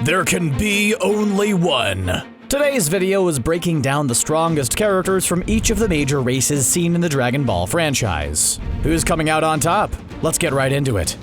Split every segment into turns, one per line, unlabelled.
There can be only one. Today's video is breaking down the strongest characters from each of the major races seen in the Dragon Ball franchise. Who's coming out on top? Let's get right into it.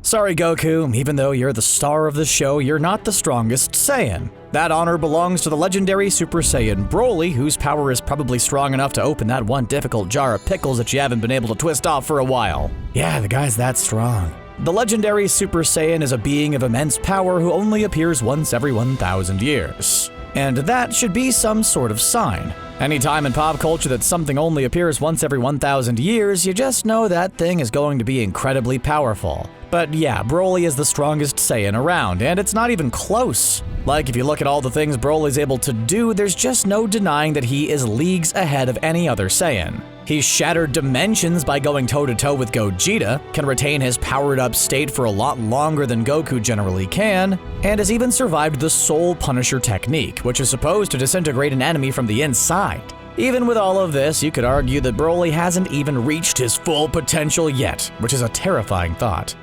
Sorry Goku, even though you're the star of the show, you're not the strongest Saiyan. That honor belongs to the legendary Super Saiyan Broly, whose power is probably strong enough to open that one difficult jar of pickles that you haven't been able to twist off for a while. Yeah, the guy's that strong. The legendary Super Saiyan is a being of immense power who only appears once every 1,000 years. And that should be some sort of sign. Anytime in pop culture that something only appears once every 1,000 years, you just know that thing is going to be incredibly powerful. But yeah, Broly is the strongest Saiyan around, and it's not even close. Like, if you look at all the things Broly's able to do, there's just no denying that he is leagues ahead of any other Saiyan. He's shattered dimensions by going toe-to-toe with Gogeta, can retain his powered-up state for a lot longer than Goku generally can, and has even survived the Soul Punisher technique, which is supposed to disintegrate an enemy from the inside. Even with all of this, you could argue that Broly hasn't even reached his full potential yet, which is a terrifying thought.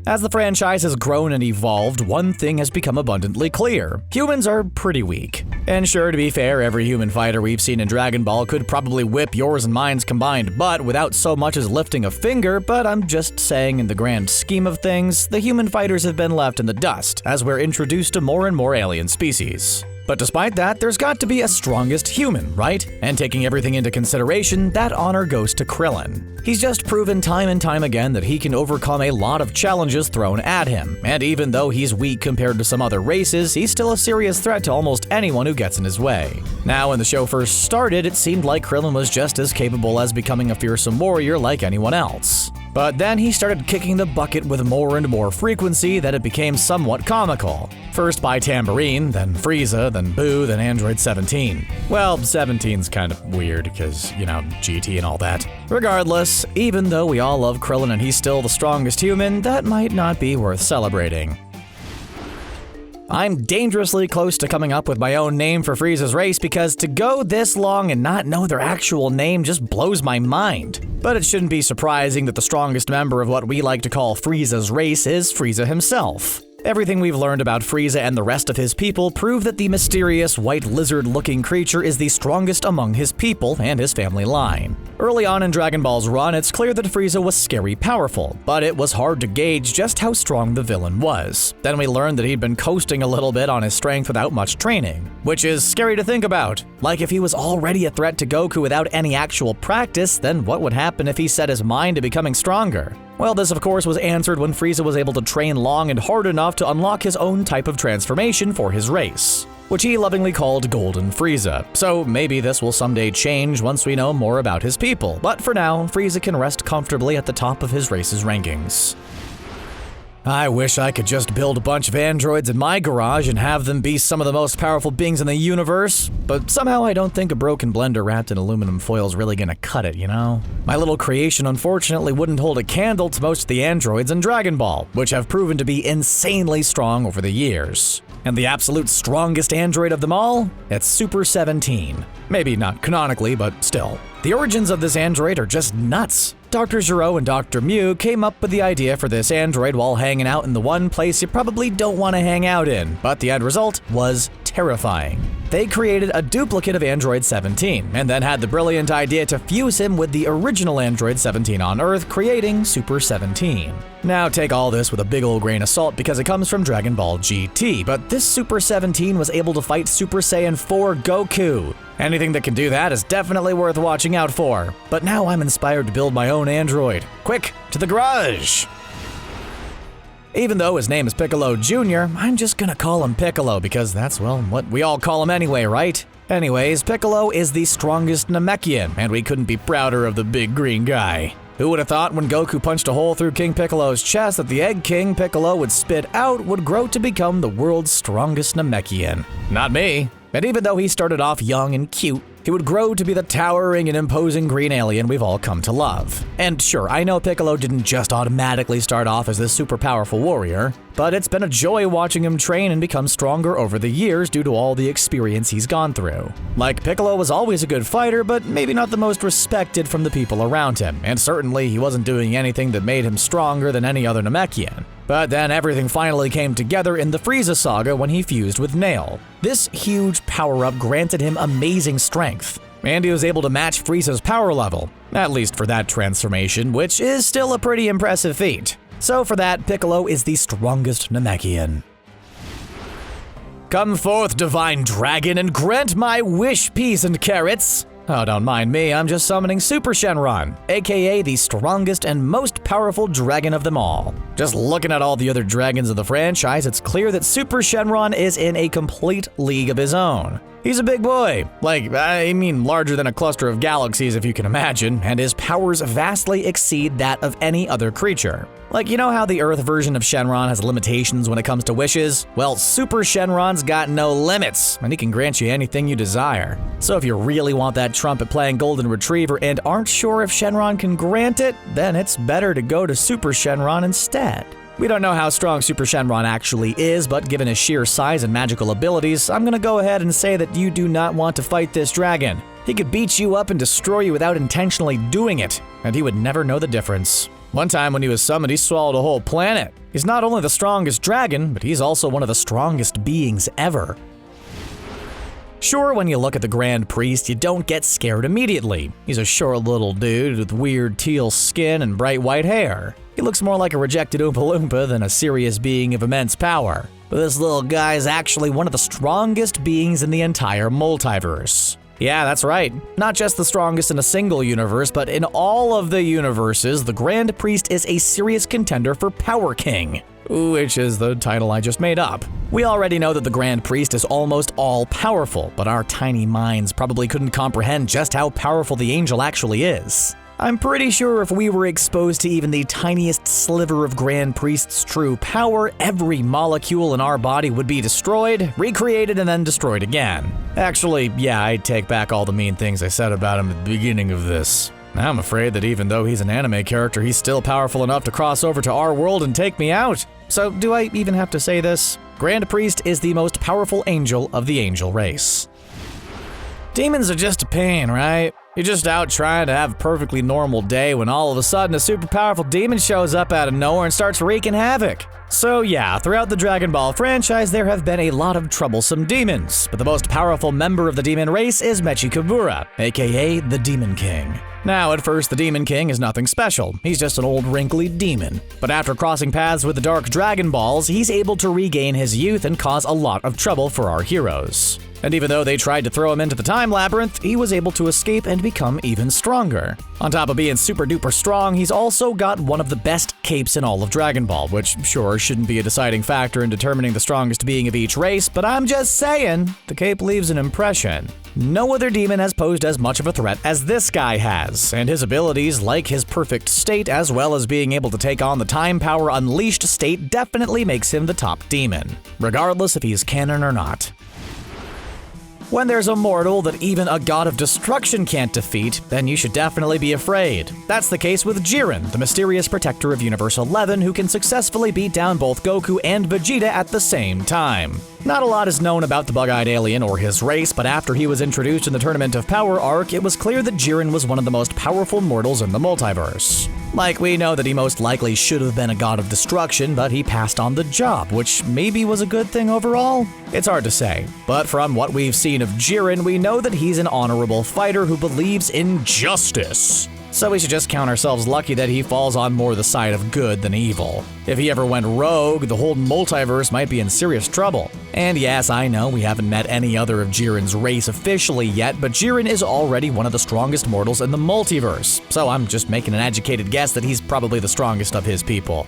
As the franchise has grown and evolved, one thing has become abundantly clear. Humans are pretty weak. And sure, to be fair, every human fighter we've seen in Dragon Ball could probably whip yours and mine's combined butt without so much as lifting a finger, but I'm just saying in the grand scheme of things, the human fighters have been left in the dust as we're introduced to more and more alien species. But despite that, there's got to be a strongest human, right? And taking everything into consideration, that honor goes to Krillin. He's just proven time and time again that he can overcome a lot of challenges thrown at him, and even though he's weak compared to some other races, he's still a serious threat to almost anyone who gets in his way. Now, when the show first started, it seemed like Krillin was just as capable as becoming a fearsome warrior like anyone else. But then he started kicking the bucket with more and more frequency that it became somewhat comical. First by Tambourine, then Frieza, then Boo, then Android 17. Well, 17's kind of weird because, you know, GT and all that. Regardless, even though we all love Krillin and he's still the strongest human, that might not be worth celebrating. I'm dangerously close to coming up with my own name for Frieza's race because to go this long and not know their actual name just blows my mind. But it shouldn't be surprising that the strongest member of what we like to call Frieza's race is Frieza himself. Everything we've learned about Frieza and the rest of his people prove that the mysterious white lizard-looking creature is the strongest among his people and his family line. Early on in Dragon Ball's run, it's clear that Frieza was scary powerful, but it was hard to gauge just how strong the villain was. Then we learned that he'd been coasting a little bit on his strength without much training, which is scary to think about. Like, if he was already a threat to Goku without any actual practice, then what would happen if he set his mind to becoming stronger? Well, this of course was answered when Frieza was able to train long and hard enough to unlock his own type of transformation for his race, which he lovingly called Golden Frieza. So maybe this will someday change once we know more about his people, but for now, Frieza can rest comfortably at the top of his race's rankings. I wish I could just build a bunch of androids in my garage and have them be some of the most powerful beings in the universe, but somehow I don't think a broken blender wrapped in aluminum foil is really gonna cut it, you know? My little creation unfortunately wouldn't hold a candle to most of the androids in Dragon Ball, which have proven to be insanely strong over the years. And the absolute strongest android of them all? It's Super 17. Maybe not canonically, but still. The origins of this android are just nuts. Dr. Gero and Dr. Mew came up with the idea for this android while hanging out in the one place you probably don't want to hang out in, but the end result was terrifying. They created a duplicate of Android 17, and then had the brilliant idea to fuse him with the original Android 17 on Earth, creating Super 17. Now take all this with a big ol' grain of salt because it comes from Dragon Ball GT, but this Super 17 was able to fight Super Saiyan 4 Goku. Anything that can do that is definitely worth watching out for. But now I'm inspired to build my own android. Quick, to the garage! Even though his name is Piccolo Jr., I'm just gonna call him Piccolo because that's, well, what we all call him anyway, right? Anyways, Piccolo is the strongest Namekian, and we couldn't be prouder of the big green guy. Who would have thought when Goku punched a hole through King Piccolo's chest that the egg King Piccolo would spit out would grow to become the world's strongest Namekian? Not me. And even though he started off young and cute, he would grow to be the towering and imposing green alien we've all come to love. And sure, I know Piccolo didn't just automatically start off as this super powerful warrior, but it's been a joy watching him train and become stronger over the years due to all the experience he's gone through. Like, Piccolo was always a good fighter, but maybe not the most respected from the people around him, and certainly he wasn't doing anything that made him stronger than any other Namekian. But then everything finally came together in the Frieza saga when he fused with Nail. This huge power-up granted him amazing strength, and he was able to match Frieza's power level, at least for that transformation, which is still a pretty impressive feat. So for that, Piccolo is the strongest Namekian. Come forth, divine dragon, and grant my wish, peas and carrots. Oh, don't mind me, I'm just summoning Super Shenron, aka the strongest and most powerful dragon of them all. Just looking at all the other dragons of the franchise, it's clear that Super Shenron is in a complete league of his own. He's a big boy, larger than a cluster of galaxies if you can imagine, and his powers vastly exceed that of any other creature. Like, you know how the Earth version of Shenron has limitations when it comes to wishes? Well, Super Shenron's got no limits, and he can grant you anything you desire. So if you really want that trumpet-playing golden retriever and aren't sure if Shenron can grant it, then it's better to go to Super Shenron instead. We don't know how strong Super Shenron actually is, but given his sheer size and magical abilities, I'm gonna go ahead and say that you do not want to fight this dragon. He could beat you up and destroy you without intentionally doing it, and he would never know the difference. One time when he was summoned, he swallowed a whole planet. He's not only the strongest dragon, but he's also one of the strongest beings ever. Sure, when you look at the Grand Priest, you don't get scared immediately. He's a short little dude with weird teal skin and bright white hair. He looks more like a rejected Oompa Loompa than a serious being of immense power. But this little guy is actually one of the strongest beings in the entire multiverse. Yeah, that's right. Not just the strongest in a single universe, but in all of the universes, the Grand Priest is a serious contender for Power King, which is the title I just made up. We already know that the Grand Priest is almost all-powerful, but our tiny minds probably couldn't comprehend just how powerful the angel actually is. I'm pretty sure if we were exposed to even the tiniest sliver of Grand Priest's true power, every molecule in our body would be destroyed, recreated, and then destroyed again. Actually, yeah, I take back all the mean things I said about him at the beginning of this. I'm afraid that even though he's an anime character, he's still powerful enough to cross over to our world and take me out. So do I even have to say this? Grand Priest is the most powerful angel of the angel race. Demons are just a pain, right? You're just out trying to have a perfectly normal day when all of a sudden a super powerful demon shows up out of nowhere and starts wreaking havoc. So yeah, throughout the Dragon Ball franchise, there have been a lot of troublesome demons, but the most powerful member of the demon race is Mechikabura, aka the Demon King. Now, at first, the Demon King is nothing special. He's just an old wrinkly demon. But after crossing paths with the Dark Dragon Balls, he's able to regain his youth and cause a lot of trouble for our heroes. And even though they tried to throw him into the time labyrinth, he was able to escape and become even stronger. On top of being super duper strong, he's also got one of the best capes in all of Dragon Ball, which sure shouldn't be a deciding factor in determining the strongest being of each race, but I'm just saying, the cape leaves an impression. No other demon has posed as much of a threat as this guy has, and his abilities, like his perfect state as well as being able to take on the time power unleashed state, definitely makes him the top demon, regardless if he's canon or not. When there's a mortal that even a god of destruction can't defeat, then you should definitely be afraid. That's the case with Jiren, the mysterious protector of Universe 11 who can successfully beat down both Goku and Vegeta at the same time. Not a lot is known about the bug-eyed alien or his race, but after he was introduced in the Tournament of Power arc, it was clear that Jiren was one of the most powerful mortals in the multiverse. Like, we know that he most likely should have been a god of destruction, but he passed on the job, which maybe was a good thing overall? It's hard to say, but from what we've seen of Jiren, we know that he's an honorable fighter who believes in justice. So we should just count ourselves lucky that he falls on more the side of good than evil. If he ever went rogue, the whole multiverse might be in serious trouble. And yes, I know we haven't met any other of Jiren's race officially yet, but Jiren is already one of the strongest mortals in the multiverse, so I'm just making an educated guess that he's probably the strongest of his people.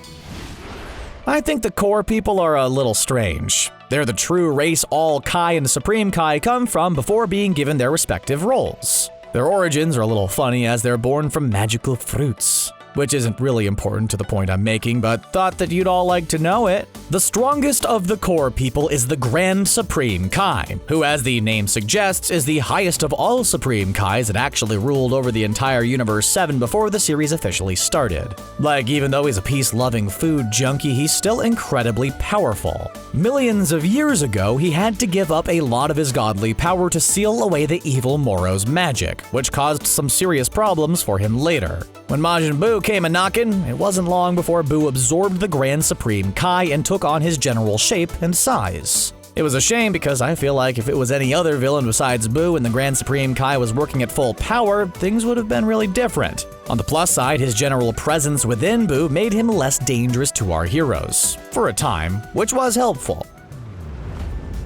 I think the core people are a little strange. They're the true race all Kai and the Supreme Kai come from before being given their respective roles. Their origins are a little funny as they're born from magical fruits. which isn't really important to the point I'm making, but thought that you'd all like to know it. The strongest of the core people is the Grand Supreme Kai, who, as the name suggests, is the highest of all Supreme Kais that actually ruled over the entire Universe 7 before the series officially started. Like, even though he's a peace-loving food junkie, he's still incredibly powerful. Millions of years ago, he had to give up a lot of his godly power to seal away the evil Moro's magic, which caused some serious problems for him later. When Majin Buu came a-knockin', it wasn't long before Buu absorbed the Grand Supreme Kai and took on his general shape and size. It was a shame because I feel like if it was any other villain besides Buu and the Grand Supreme Kai was working at full power, things would have been really different. On the plus side, his general presence within Buu made him less dangerous to our heroes, for a time, which was helpful.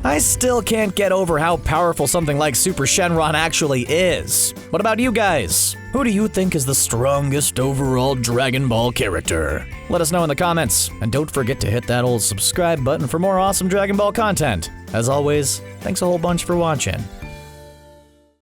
I still can't get over how powerful something like Super Shenron actually is. What about you guys? Who do you think is the strongest overall Dragon Ball character? Let us know in the comments, and don't forget to hit that old subscribe button for more awesome Dragon Ball content. As always, thanks a whole bunch for watching.